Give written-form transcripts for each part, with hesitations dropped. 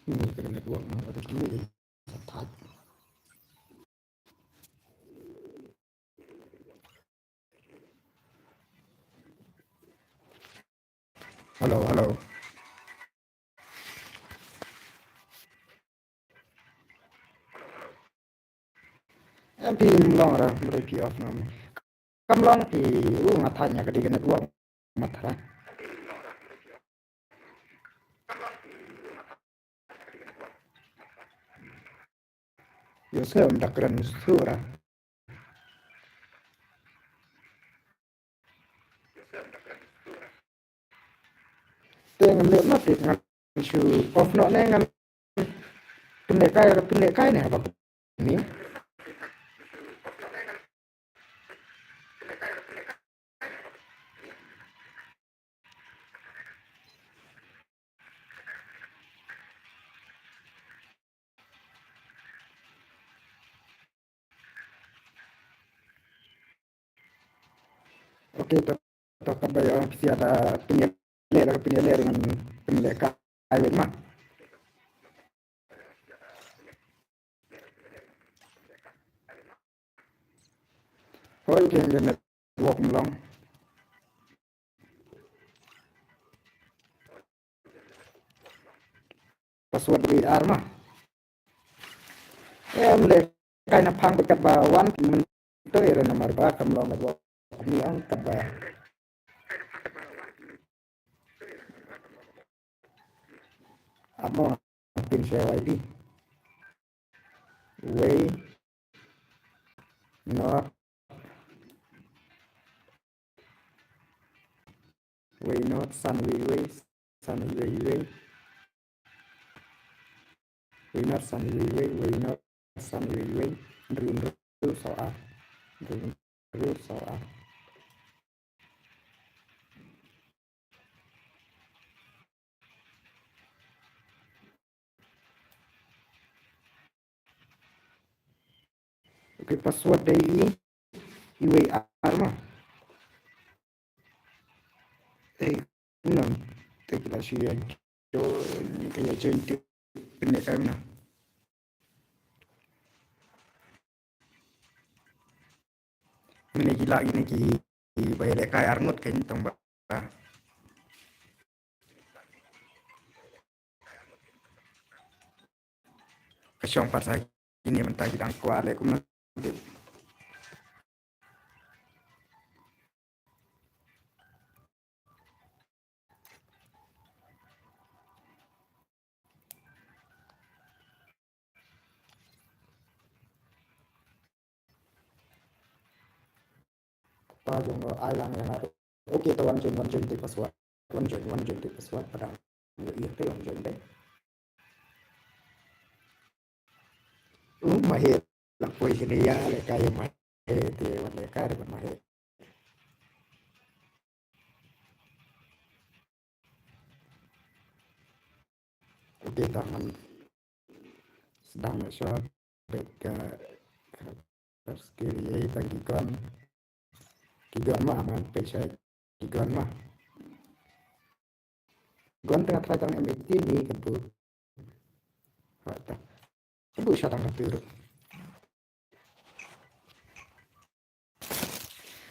Ini ke network atau ini type. Halo, halo. Tapi long lah mereka off nama. Kam long pi ngatanya ke di network matara. Yo saya mendak keren surah. Dengan lek mati ngan su off no nengan pendekai nih apa ini. Oke, tetap bayar si ada penilai dengan penilai kaya mah. Oh, itu yang network long. Password VR mah. Ya, mulai kayak napang dekat bawan, itu ya nomor bakam long network. Ini angkat bah. Apa pin share ID? Way not sun way not sun way ru soal ru soal. Oke, password dari ini IWR mah. Enam teklasi ya kayak join pendekar nah. Ini gila ini ki bayar kayak Arnold kayaknya tong ba. Kasyong pas ini mentah bidang kuale kuma. Yung alang yang ada. Oke, to one join di password. One join di password pada iya to one join deh. Mahir lang po ini ya le kayo mahir di wala kayo mahir. Oke, tangan sedang shot ke skill ya tanggikan kigan mah man pesa kigan mah. Gon tengah tratang MBT ni kebu. Wata. Kebu siya tang kapiro.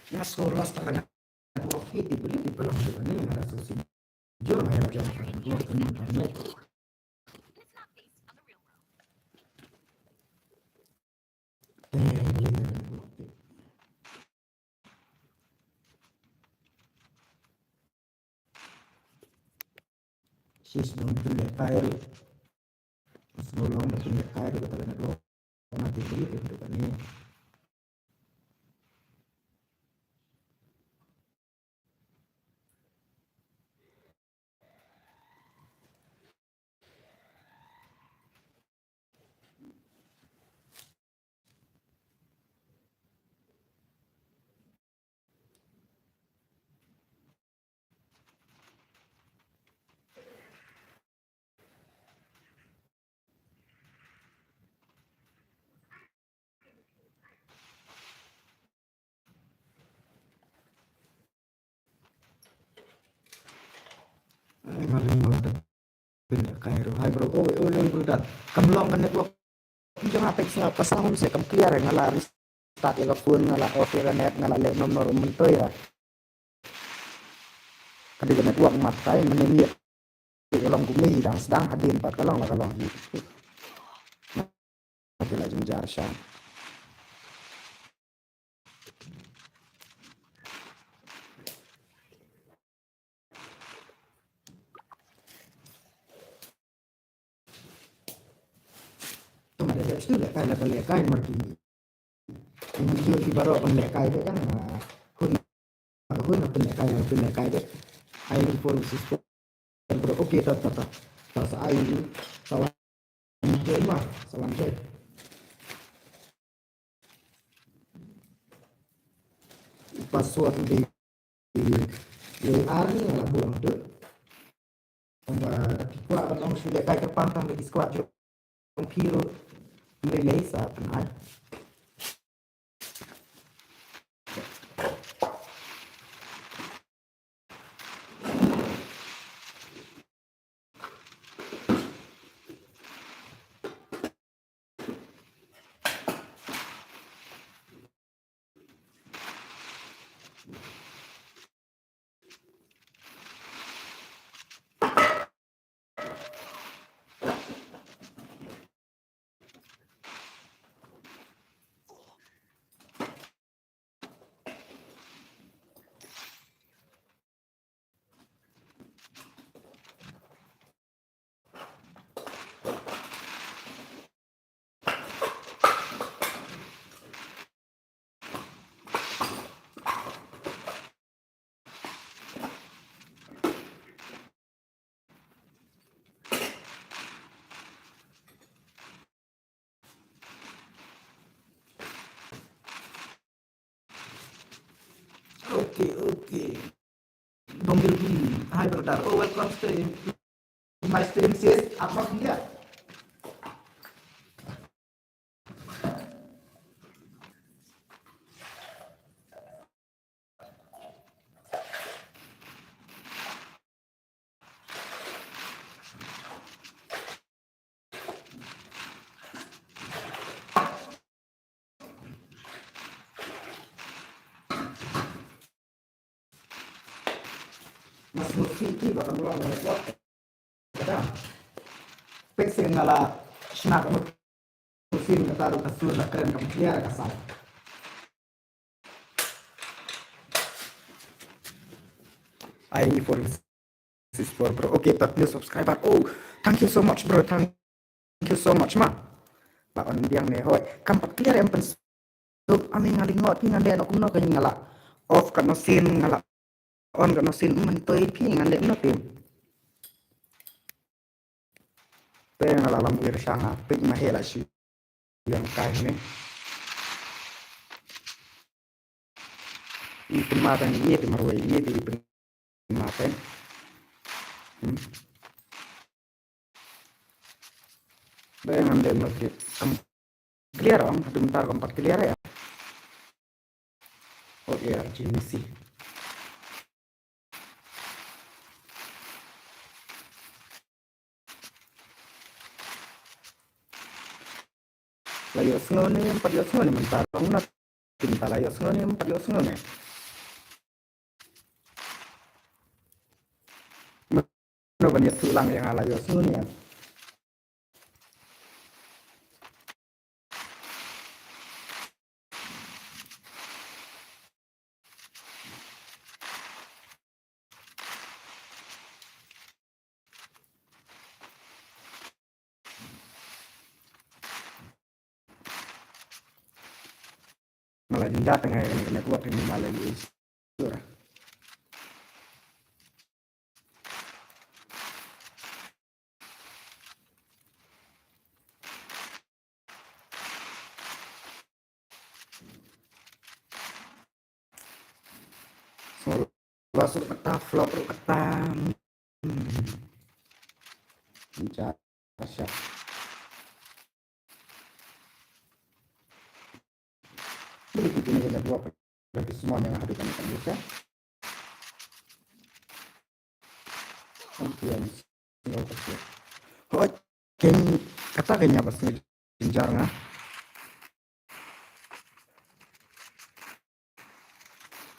Nasoras talaga. Profit dibeli di belum ini ada sesi. Jual mahal jangan jual ini. Sebelum pendekar kita lihat lo mati itu kan ini maling pendekar hai bro oh berat kamlong kan network jangan apex nga pasahon sa kam clear ngala restart ya phone ngala offer net ngala le nomor mentoy ya kadi network matai meneliat kalong gumi dan sedang hadir 4 kalong lah kalong nanti lah jumjar syam tu ada itu lekai marki dia ibarat lekai itu kan hun lekai itu air pun sistem oke tata sa air sawan mah sawan password di ari lah buang tu kuat kalau sudah kayak kepantang di squad piro nilai sa penai okay Donggil gini hai brother welcome to my stream sis apa dia Mas Nufiki bakal luang network kada pexel ngala snack musim kataru kasur na keren kamu clear kasar I for this for bro okay but please subscriber thank you so much bro thank you so much ma pak on biang ne hoy kampak clear yang pen so ami ngalingot ni ngale no kuno kay ngala off kan sin ngala on kan sin mentoy pi ngale no tim pe ngala lam wir shanga pe mahela shi yang kai ne matan ini di marwai ini di matan bayangan deh masjid clear om bentar kompak clear ya oh iya GMC layos ngone mentar om na tinta layos ngone no banyak tulang yang ala layos ngone malah datang kayak network ini malah surah masuk peta vlog peta siap begitu ini network berarti semuanya yang hadirkan bisa oke Kata kayaknya pas jenjar nga.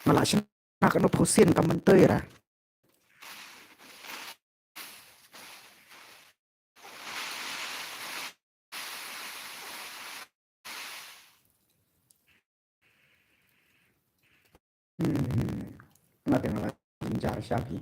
Malah siya nakano pusin ka man ra. Natin nga jenjar siya ki.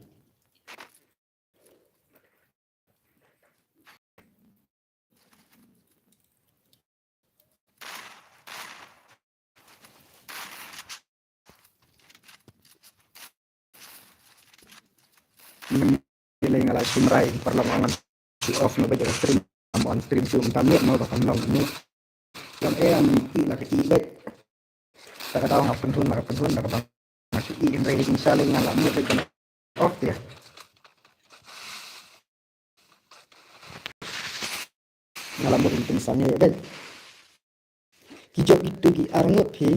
Nilai nga la simray perlamangan si off na ba stream. Amo on stream zoom tamit mo ba kamlang ni. Yang ang nakikibay. Takataw nga penhun nakabang masih in rating saling nga lamit ka off ya. Ngalamot yung pinsannya ya ben. Hijau itu gi arngot hi.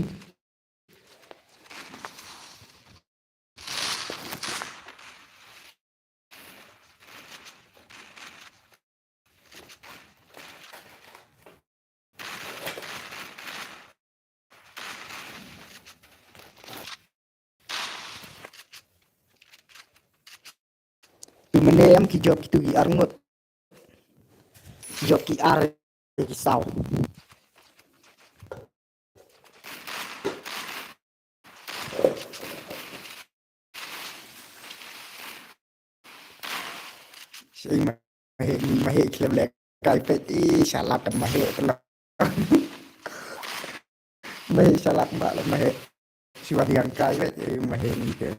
Imanayam ki job itu gi arngot. Job ki ar ki saw. Sing mahe klem kai peti salat mahe kelak. Mahe salat mbak mahe siwat yang kai mahe ni ke.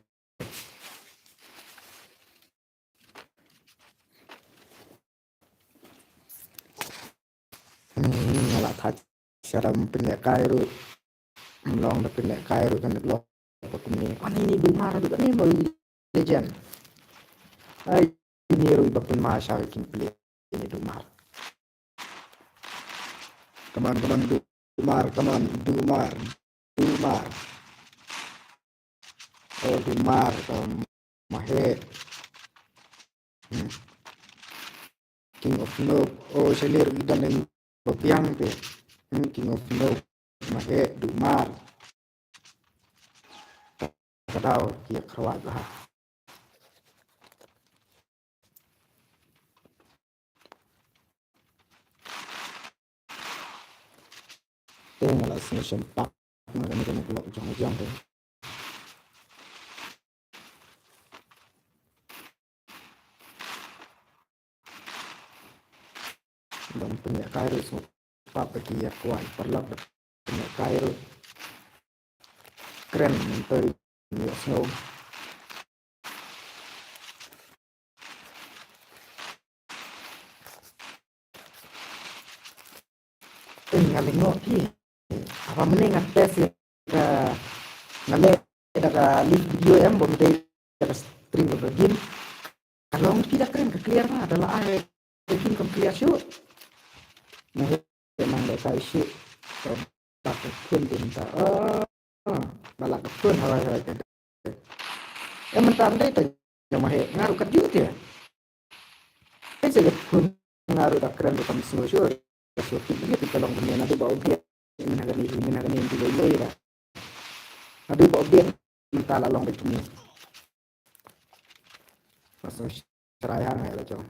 Ngalah thach saram penek kai ru. Long da penek kai ru kan lo. Ini ini Dumar juga nih Mobile Legend. Ini ru bakun masa kin play ini Dumar. Teman-teman Dumar. Oh Dumar Mahe. King of Noob. Oh selir dan yang Bopiang tuh. King of Noob Mahe Dumar. Kadao kia kerawat lah. Ngalah session pak kena keluar ujung-ujung tu. Dan punya kairo semua bagi ya kuat perlu punya kairo keren untuk New Snow. Ngalingok ki apa meneng tes ya ngale daga live video em bom day daga stream of game kalau tidak keren ke clear mah adalah air bikin ke clear shoot nah memang mereka isi pakai pun tinta balak pun hal-hal itu yang mentandai itu yang mah ngaruh ke dia kan saya pun ngaruh tak keren bukan semua shoot shoot itu kalau punya nanti bawa dia minagani yang dulu ya Nabi bawa dia minta lalong begini masuk seraya nggak ya cong.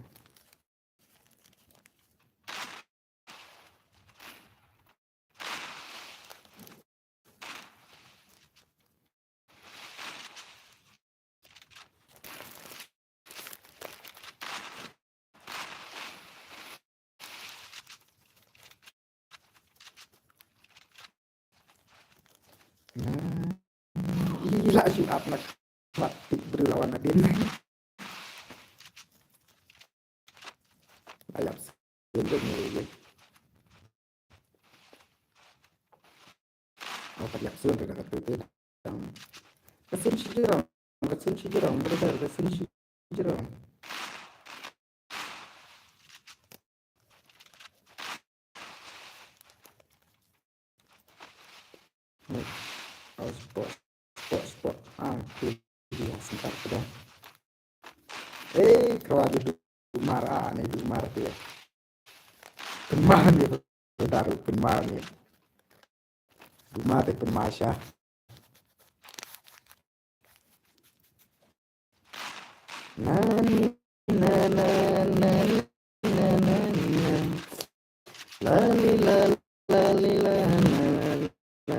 Gila sih apa mati berlawan Nadine ayam sebelumnya teriak suara dekat itu kesin sijirong berbeda kesin sijirong sport dia sebentar sudah kalau ada Dumar dia Mani daru pun mani. Dumate pun masya. Nani na na na na na na. Lali la lali la na na.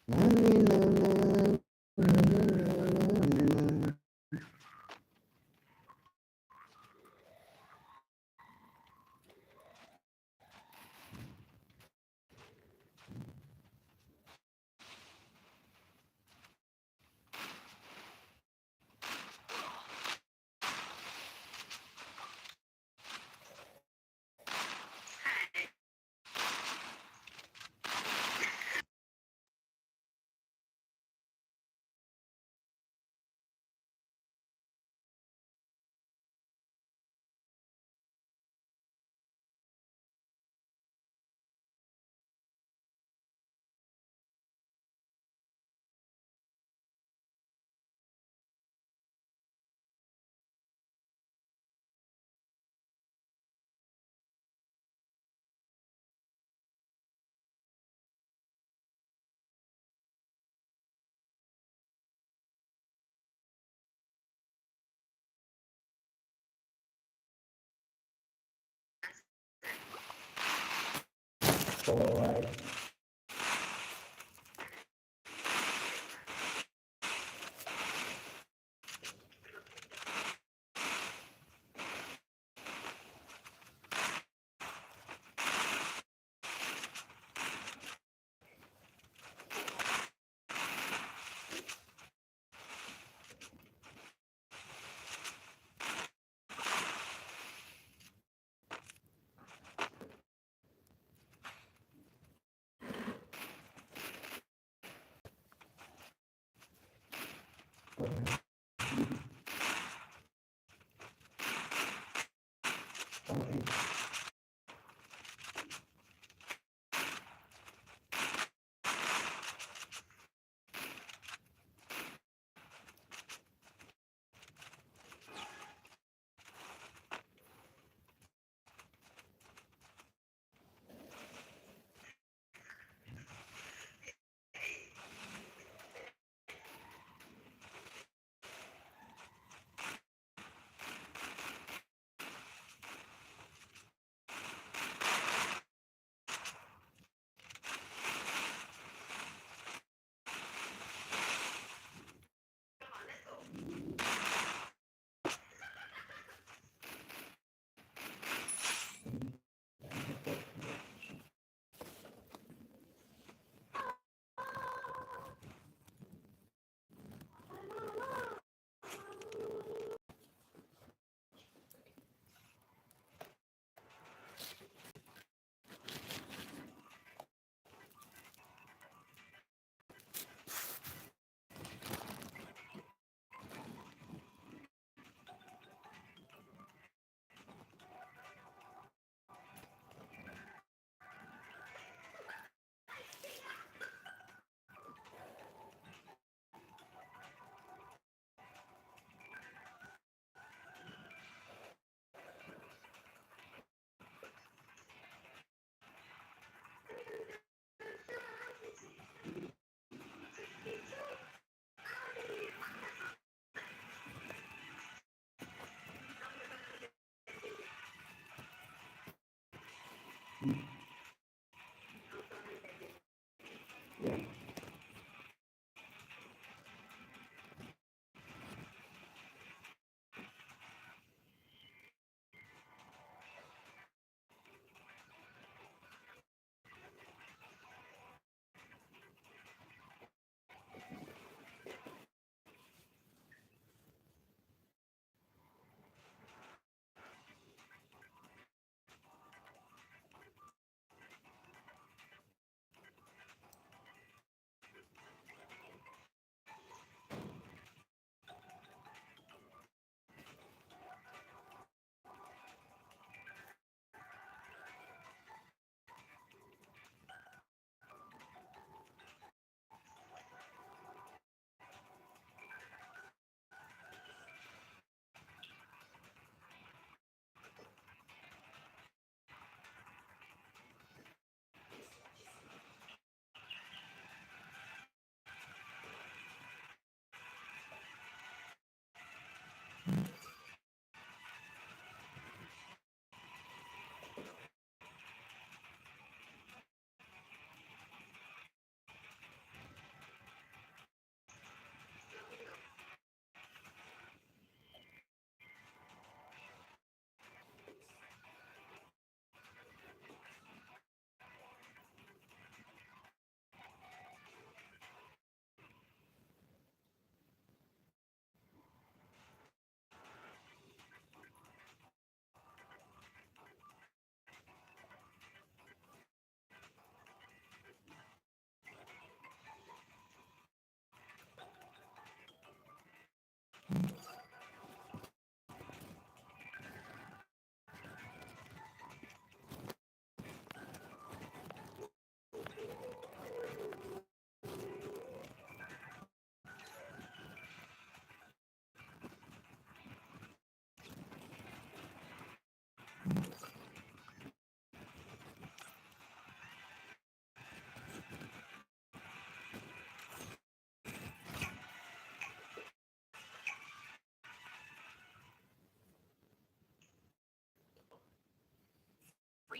Nani na na na na na. Free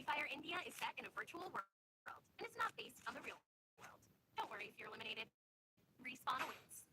Fire India is set in a virtual world, and it's not based on the real world. Don't worry if you're eliminated. Respawn awaits.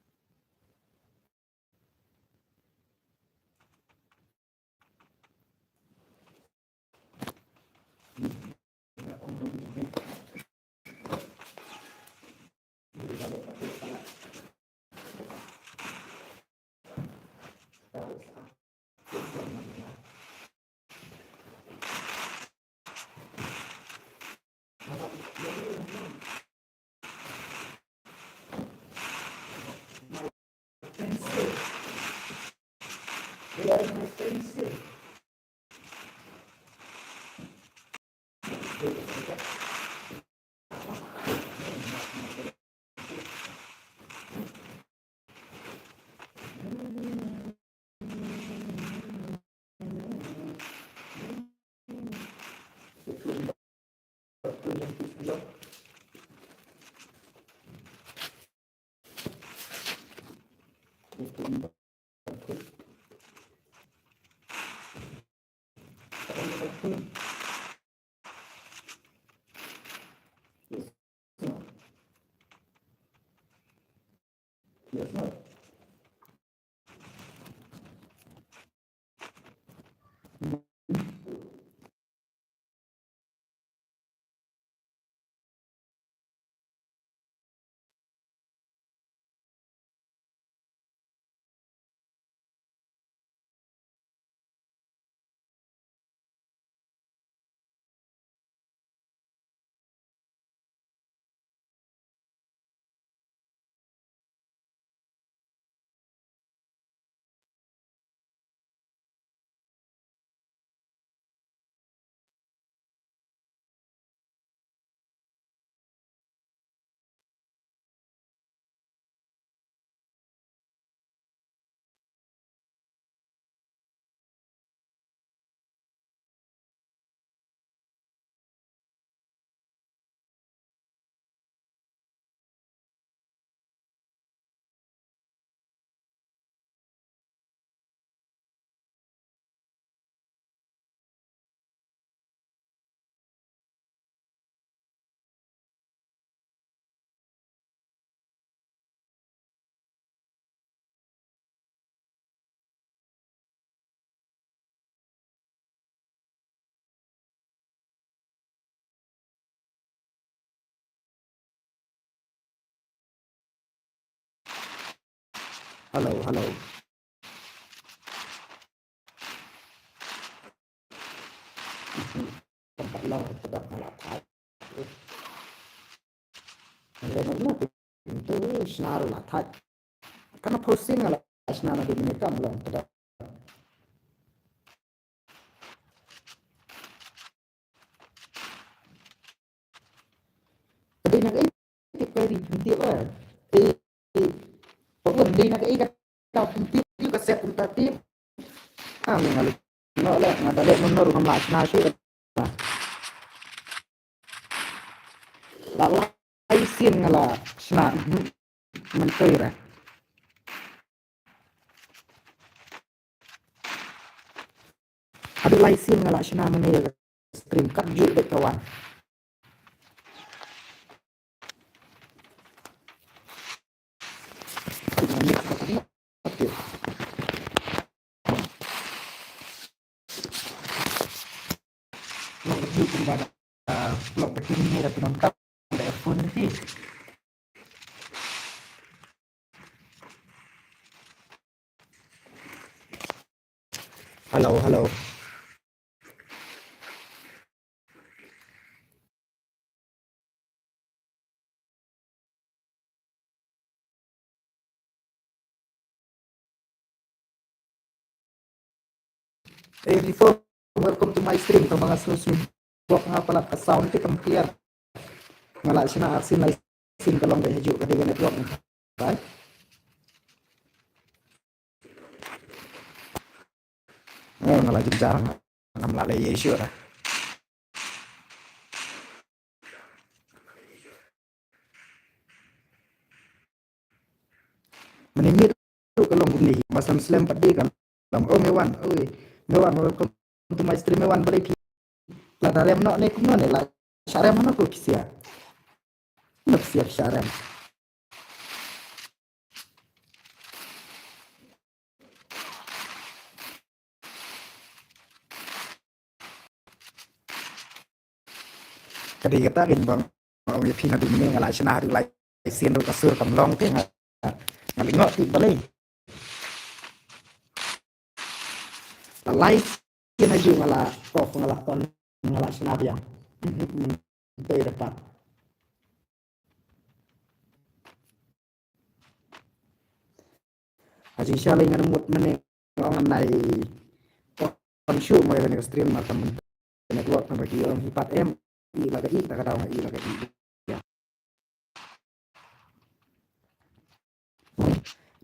Halo. Tempat lang sedap malapad. Lemonnya itu senaruh latat. Karena posting ala senana di mereka belum sedap. Tapi nak kita di pintu lah. Pokoknya di nak kita pintu juga set tentatif. Mengalir. Nolak ngadalek menurut kemas nasi. Lalai sin ngala senang menteri. Ada laisin ngalak sina menir stream kat juk dek kawan. Okey. Juk kepada blog begini ada penonton ada phone ni. Halo, halo. Before welcome to my stream to mga susun buat ngapalat ka sound kita clear ngalak sina arsin laisin kalong deh juk kadang network right. Ngalak jarang ngam la lay sure lah. Menimir tu kalau bumi masam slam padi kan oh mewan welcome to my stream mewan balik la darem no ne kuno ne la syarem mana ko kisia nak siap syarem kadi kata rin bang ya pina di ni ngala sina hari lai sin ro kasur kam long te ngali ngok ti balai lai kena ju ngala ko ngala kon ngala sina dia te dapat aji syalai ngamut mene orang nai kon show mo ya stream macam network na bagi orang 4M i laga i tak ada i laga i ya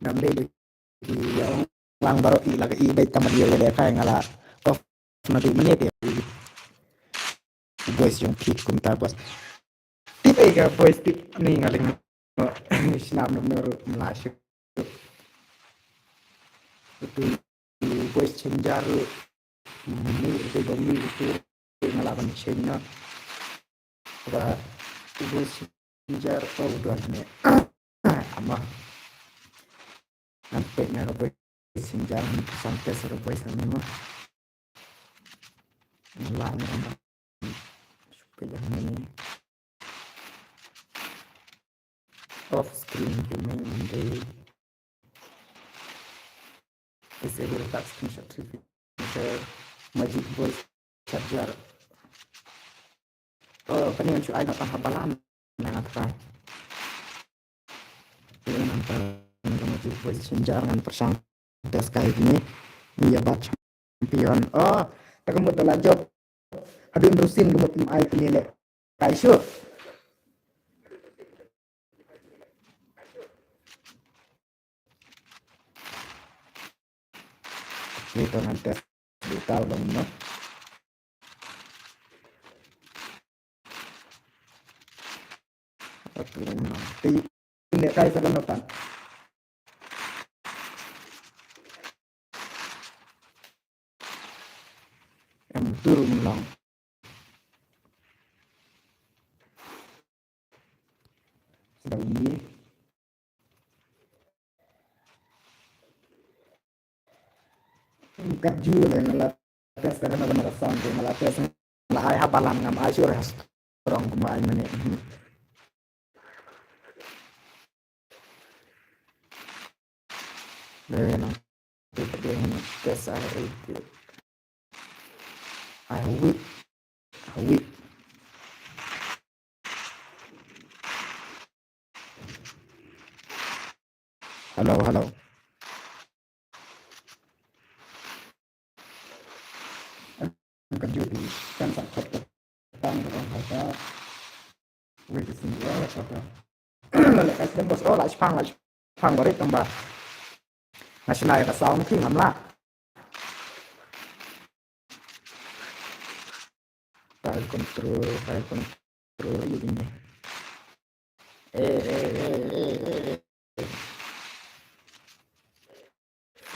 dan deh yang lang baru i laga i baik kamar dia ada kayak ngala off nanti menit ya voice yung kick kumta bos tip ega voice tip ni ngaling sinam nomor melasuk itu voice changer ini itu demi itu ngalaman change và voice changer oh udah nih ama sampai nggak voice changer sampai seru voice sama ngalaman supaya ini off screen remain day disable touch screenshot feature magic voice charger oh peningan cu ada habalan nah apa ini nampak magic voice changer dengan persang tes kali ini dia baca champion oh tak kamu telah job habis terusin kamu tim ai penilai kayak sure itu nanti tahu dong no oke nanti ini kayak saya nonton yang turun lang sedang ini gaju dan ngelates karena benar sampai ngelates lah ayah habalan ngam asyur strong pemain ini dan nanti dia tes I weak halo kejut kan sakit petang orang kata wih sini ya kata lekas dan bos oh lah pang baru tambah nasional ya sound khi ngắm lại file control ini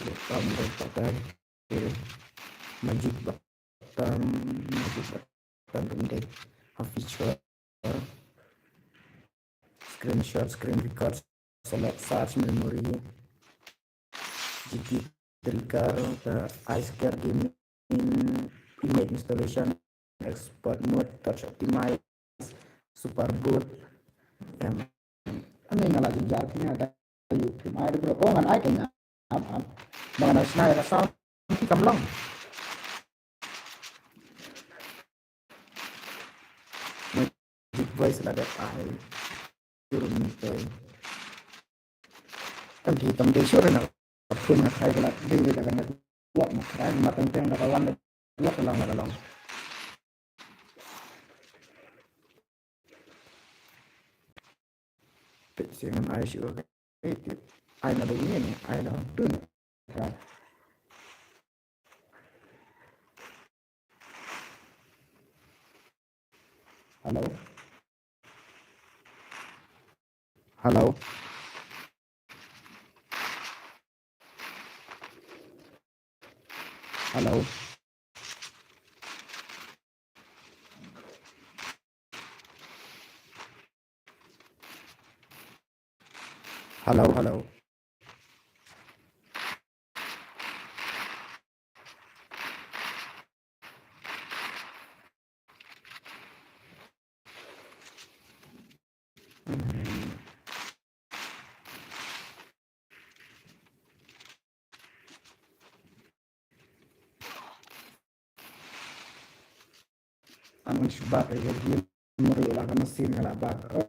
lupa mereka magic button pendek, feature, screenshot, screen record, select search memory, GT trigger, the iScare game image installation, export mode, touch optimize, super boot, ano yung nalaging jarap niya ada YouTube ay bro oh ngan ay kanya mga national na sound kamlang magic voice là đẹp ay turun nito kan hitam din sure na kapun na kaya lang din nila kan nagwa mo kaya matantang nakawan na lang dengan ay sure ay na din ay na dun hello hello hello hello ang subat ay game merilah kan mesin ngalabat apa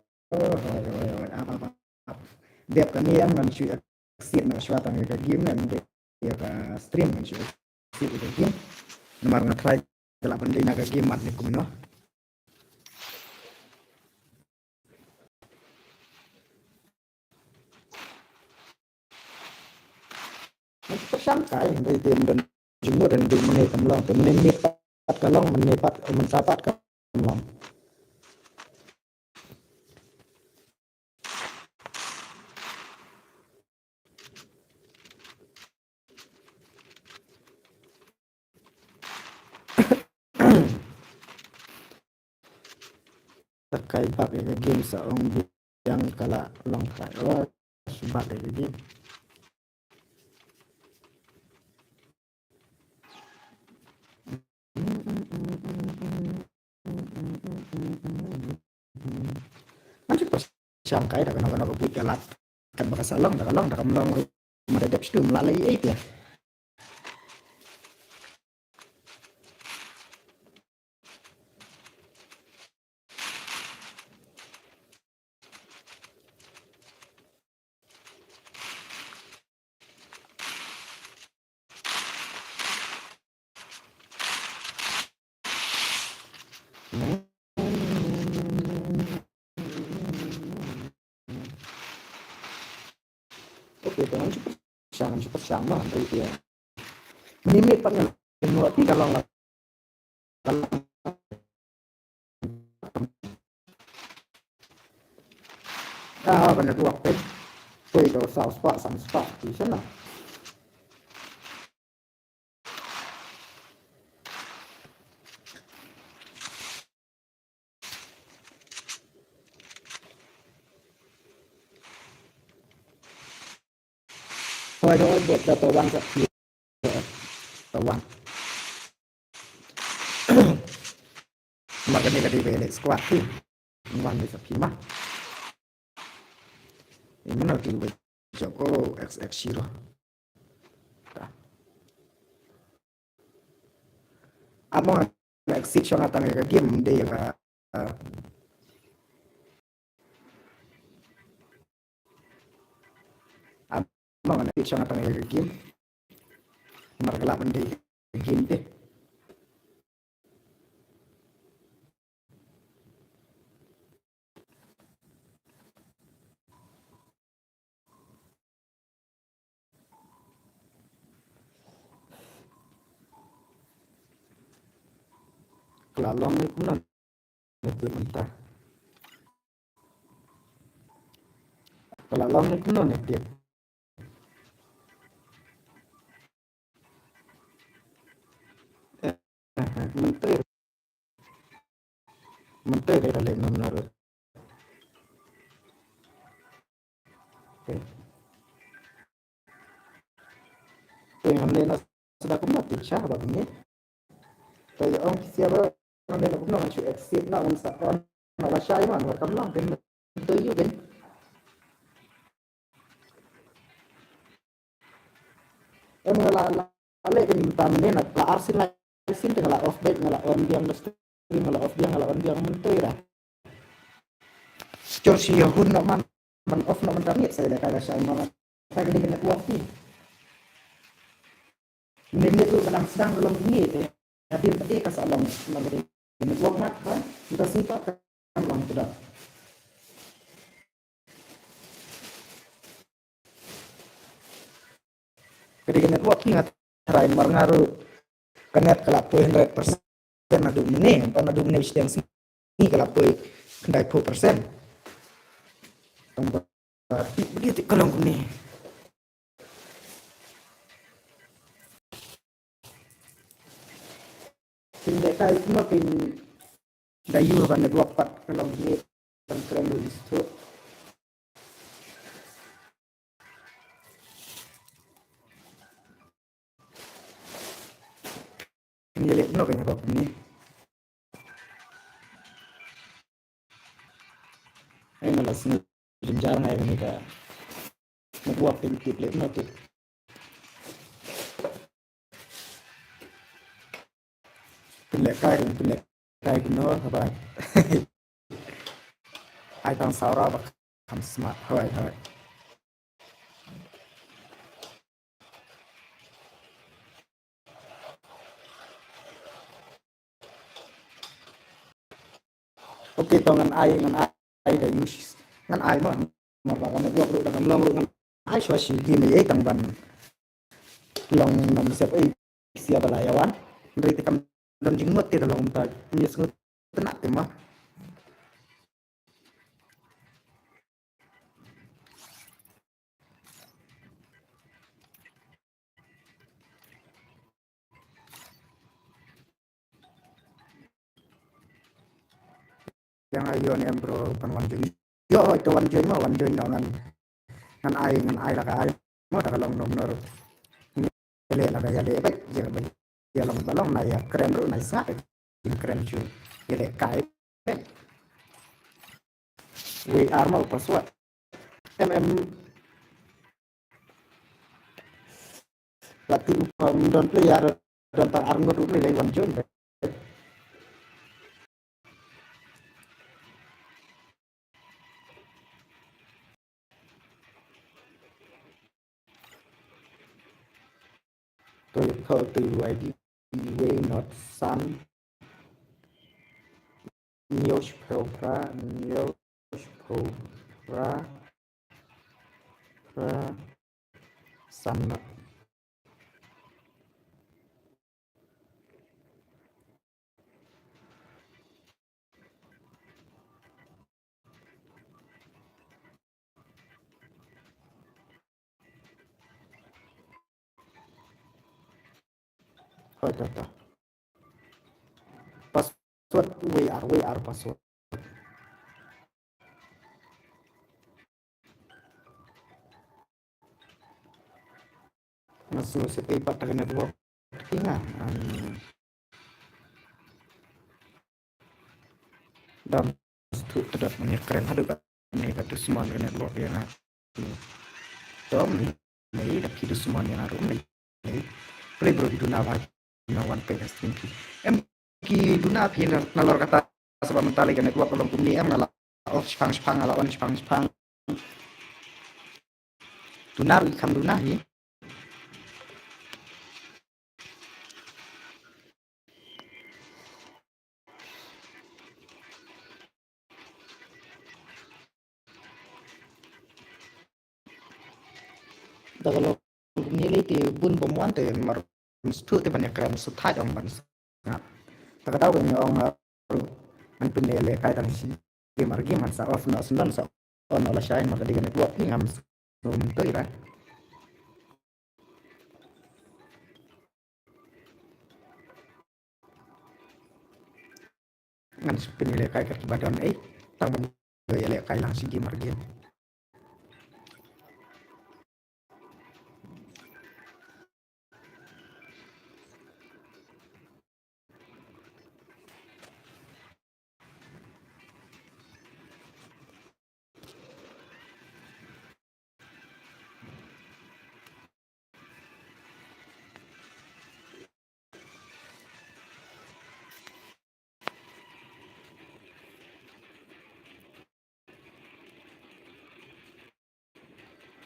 đẹp cả nghe mình chuyện xiên mà xóa tăng cái game này mình đẹp stream mình chuyện xiên cái game mà nggak try dalam benda cái game mặt này cũng nó sangka yang dari tim dan jumlah dan tim menit kamlang tim menit pat kalong menit pat mensapat kamlang terkait pakai game seorang yang kala long try sebab dari game macam pas sangkai dah kena buat jalan kan bakal salong dah kamlang ada stum lalai itu ya Oke, dengan super sang lah itu ya. Ini panjang dua tiga kalau benar dua pet, itu saus pak sang spa di sana. Thôi buat tatawan sa tawan. Makanya ka di squat tuh. Wan bisa pima. Ini mana tuh Joko XX Shiro. Amo exit siya nga tanga game day ka mga na siya nga tanga game. Markalaman day game deh. Lalong ni kunan itu mentah. Lalong ni kunan dia. menteri menteri dalam menurut yang nena sudah kumati siya bagni tayo ang siya ang nena kumno ang exit na ang sa on na siya man wa kamlang din tayo din la din tam nena la arsin la sin la off bed la on diang na stream la off diang la on diang menteri ra George Yahun na man off na man kami sa kaya siya mga kaya din network ni Minit itu kadang sedang belum bunyi itu ya. Tapi ketika salam memberi network kan kita simpan kan lang sudah. Ketika network ingat terain marngaru kanet kalapoy 100% na dumne, pana dumne yang sini kalapoy 100%. Tong begitu kalau ni. Hindi tayo kumapin dayo ba nagwapat kalau ni keren itu. Nilit no kanya ba ni. Ay malas ni jarang ay ni ka nagwapin tiplet no tip. Pilih kai no ba. Ai tang saura ba kam smart hoi. Oke to ngan ai da use ngan ai mà ba kan gua da kan long ngan ai so si gi me ai tang ban long nam sep ai sia bala yawan dari tikam dan jingmut ti long ta ni sungut tenak ti mah yang ayo ni bro pan wan jing yo to wan jing no ngan ai la ka ai mo ta long nom nor le la ya le bet ya long balong na ya keren ru na sa keren chu ya le kai we are mau password lati don play ya don ta arngo tu le wan jing tôi thơ từ ID way not sun newspaper sun thôi password we are password masuk setiap pakai network tinggal dan itu tidak punya keren ada kan ini kata semua network yang tom ini dah kita semua yang ada ini play bro itu nawan PS em ki duna pin nalor kata sebab mentali kan network kalau pun em nala off spang ala on spang dunar ikam duna ni dah kalau nilai ti bun pemuan te mar mesti te banyak keren sutai dong ban nah tak tahu ni orang man pun nilai kai tang si margi man sa off na sundan sa on ala shine maka dengan network ni ngam tu ira kan penilai kai kat badan tang ya le kai lang sigi margian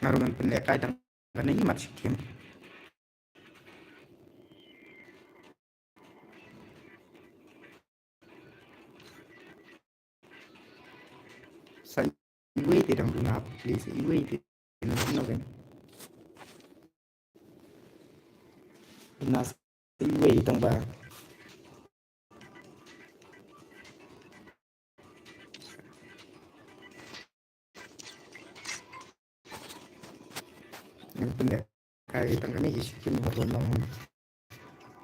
ngarungan penilai kai tang kan ini mat sikim sa iwe tidak guna please iwe tidak guna kan nas iwe tang ba yang penilai kai tang kan ini sikim berlonong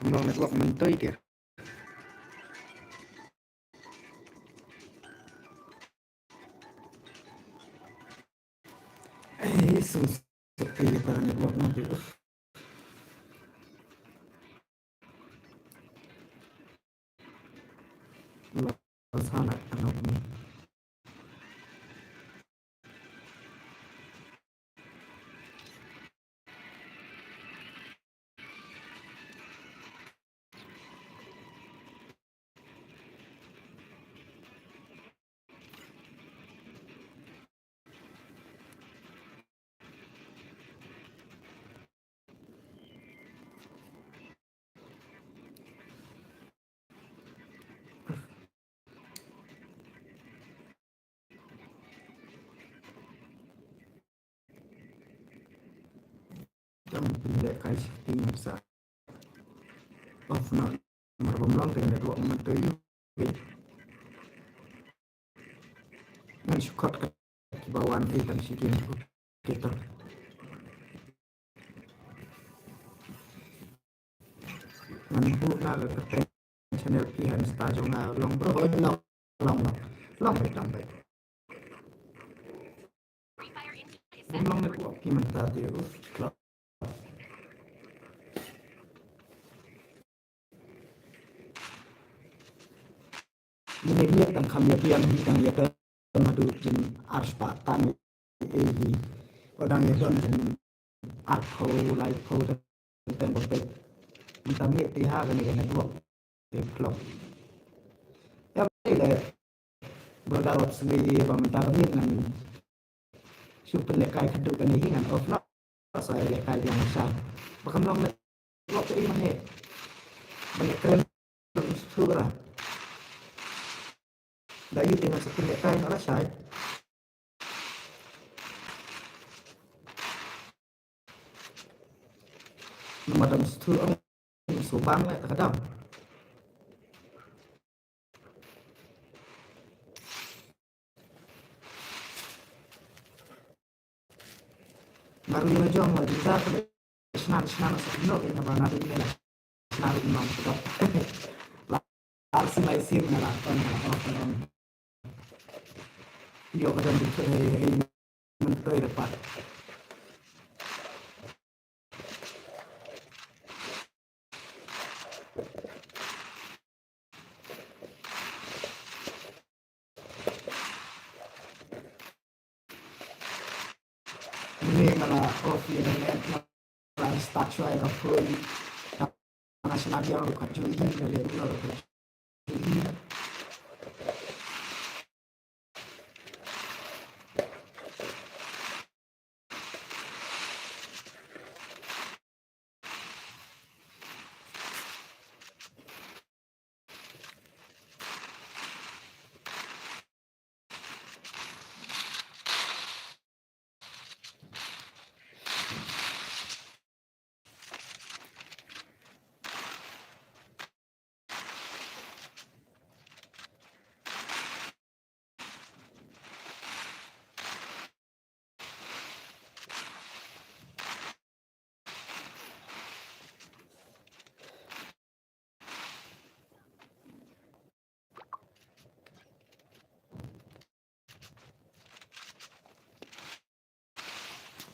network mentoi dia seperti para network nanti sangat anak ini yang penilai kai sikim sa of na marbomlang dengan network mentoi yang sukat ke bawaan dan sikim kita Manhu na le channel pihan sta jong na long bro long baik Free Fire India is set long network ki man ta dia club ini dia tang kami pian yang dia ke madu jin ars patan odang ya don jin arko lai ko dan bote kita mi piha kan ni network club ya boleh berdarab sendiri pemerintah ini dengan super lekai kedua kan ini dengan offline saya lekai yang besar bahkan belum network ini mana banyak keren surah dari dengan super lekai orang saya nomor dan surah subang lah terkadang baru lima jam lah kita senang sebelum kita mana tu kita senang imam kita langsung mai sim na lakukan dia kadang menteri depan ini malah malah start saya kapal nasional dia bukan cuma ini dari luar ini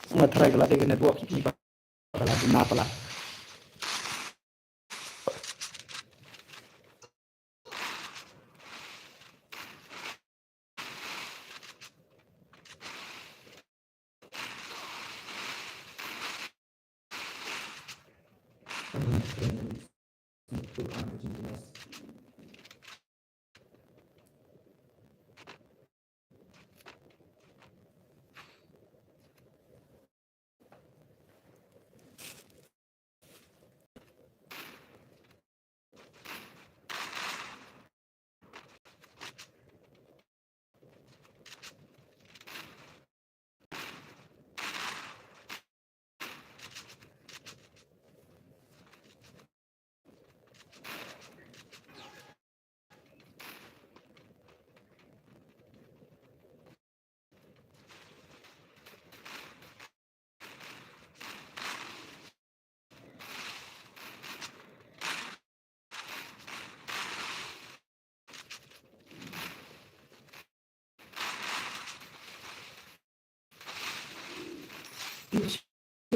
Matry la de network ni ba la dinapala.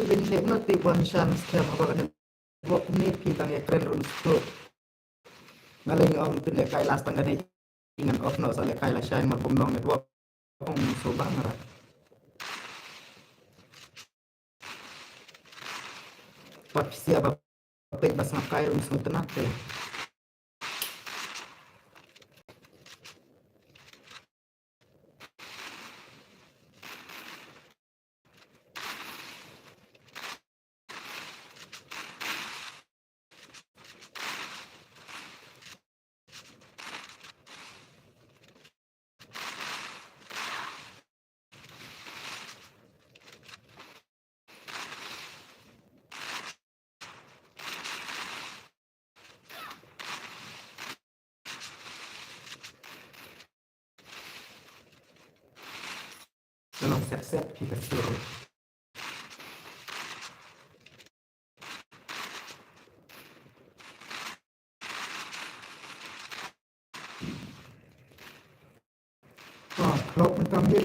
Hindi no tibuan chance kaya mga network ni kita ng ekran unsto. Ngaling ang pinakay last ang ganay ingan off no sa lekay la siya magbumnong network kung subang na. Papsia ba bas nga kayo unsto tanate. Não se accepta, fica seguro. Kalau tentang dia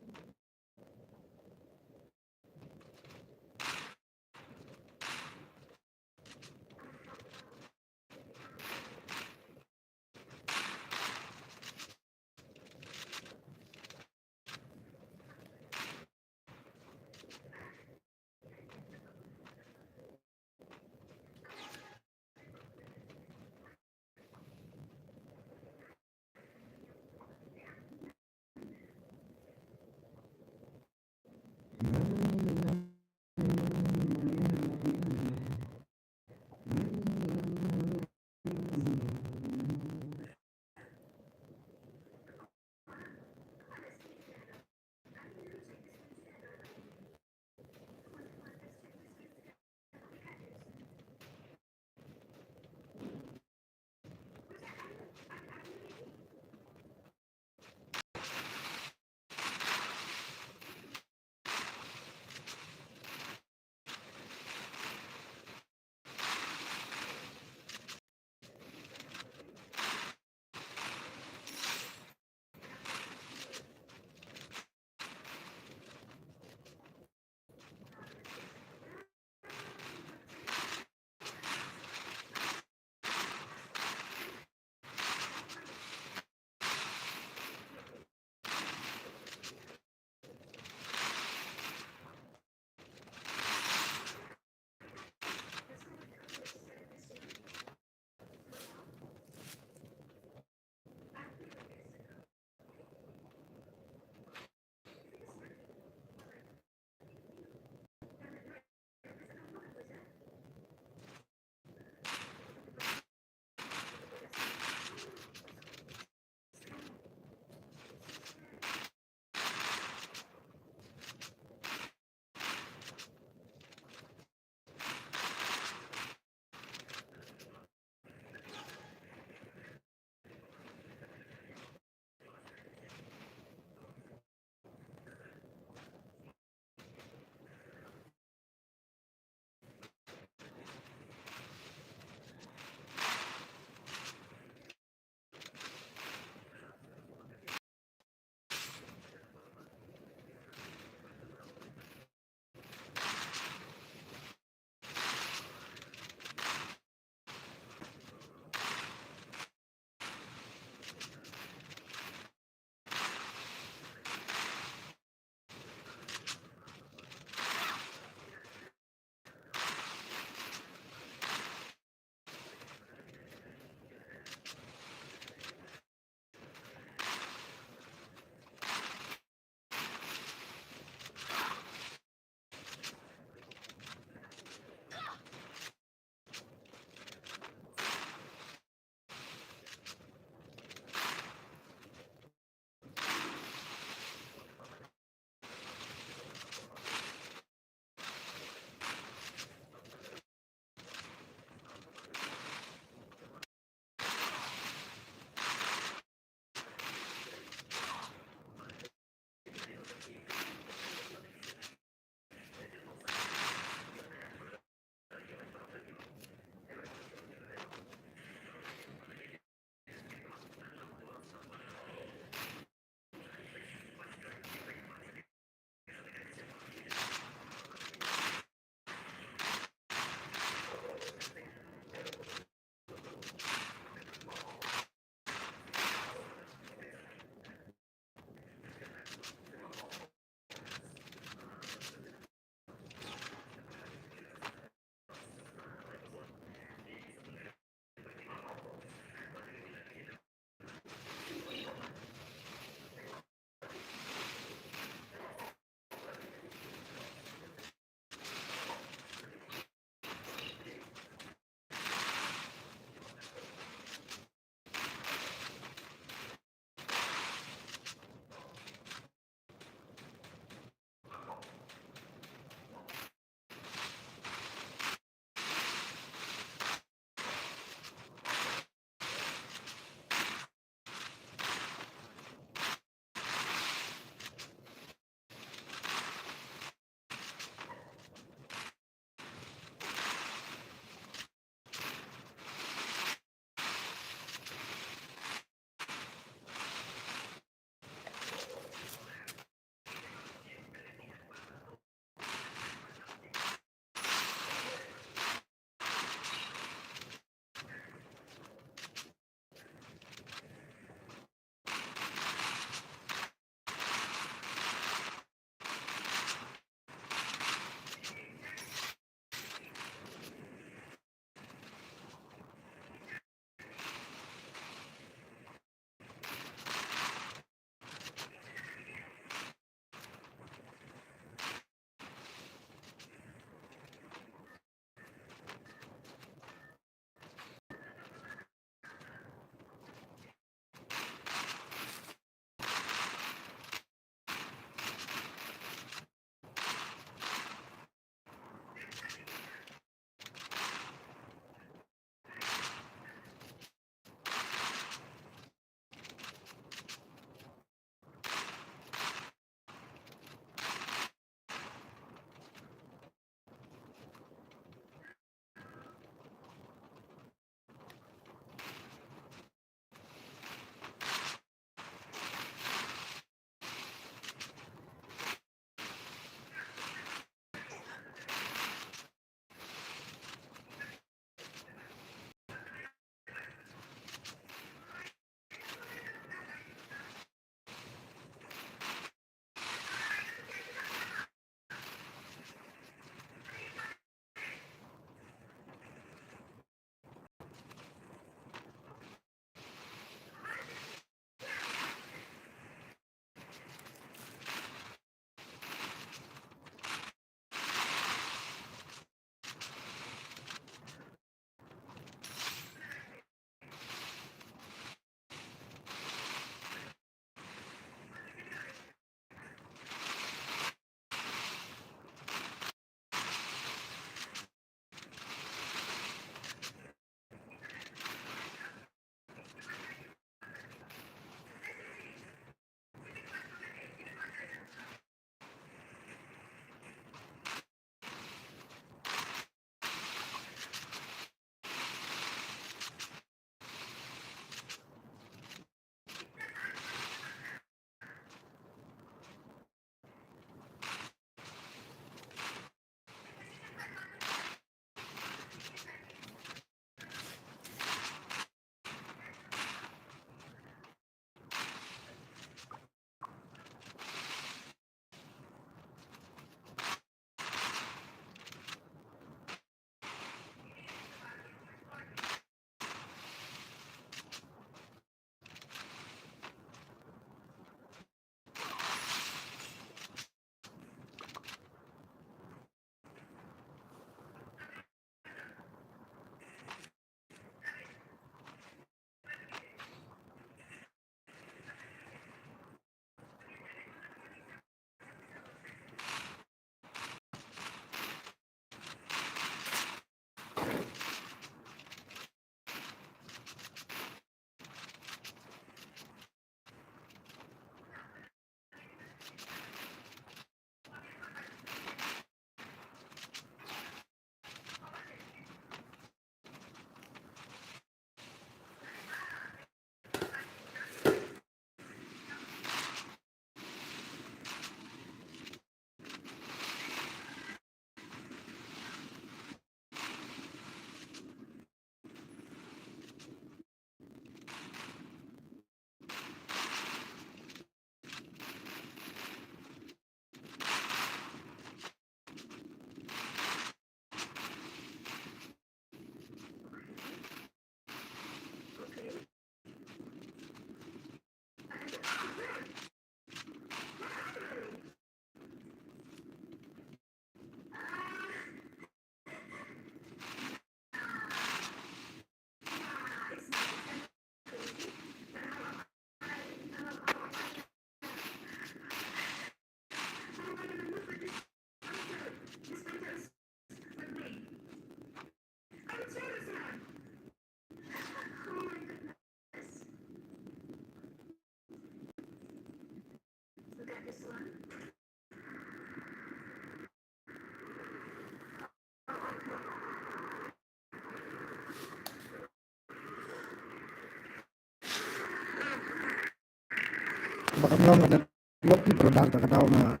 Baka mo nga network ni product ka daw na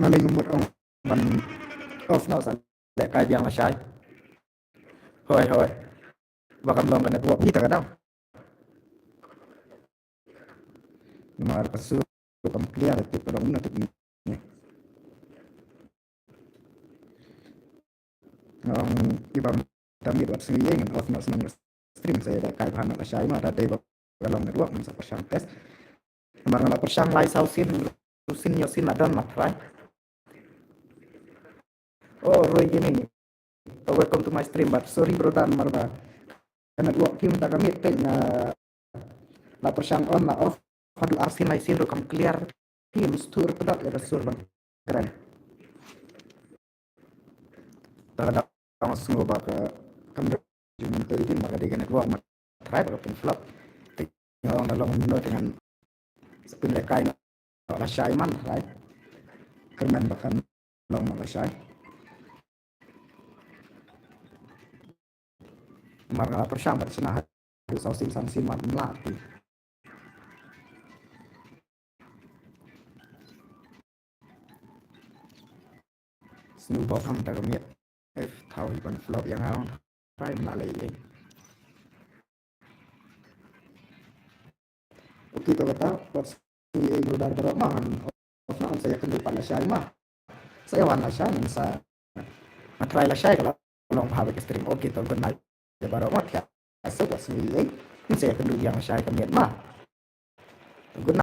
nalingumot ang man off na sa kaya biyang masyay. Hoy hoy. Baka mo nga network kita ka daw. Mar pasu kam clear itu pada una tu ni. Ibang tamit wat sini yang off na senang stream saya dah kai bahan masyay ma ada dai kalau network man sa pasyang test. Mar na pasyang lai sausin usin yosin adan matrai. Oh, Roy gini. Oh, welcome to my stream, but sorry bro dan marba. Karena dua kim tak kami na la persyang on la off. Hadu arsin lai sin kam clear tim stur pedat ya sur bang. Keren. Tak ada semua bak kam jumun tu ini maka dengan dua mat try bak pin flop. Yang dalam menurut dengan spin lekai la syai man right. Kerman bahkan long la syai. Marga persyang bersenah hadu sausin sansin mat melati. Snowball ham tak kami tahu iban flop yang awang try malay. Oke to kata pas si brodar bermahan of saya kenal pada syai mah. Saya wan la syai sa matry la syai kalau long have stream oke to good night. Ya baru mat ya. Saya pas ni saya kenal yang syai kami mah. Good night.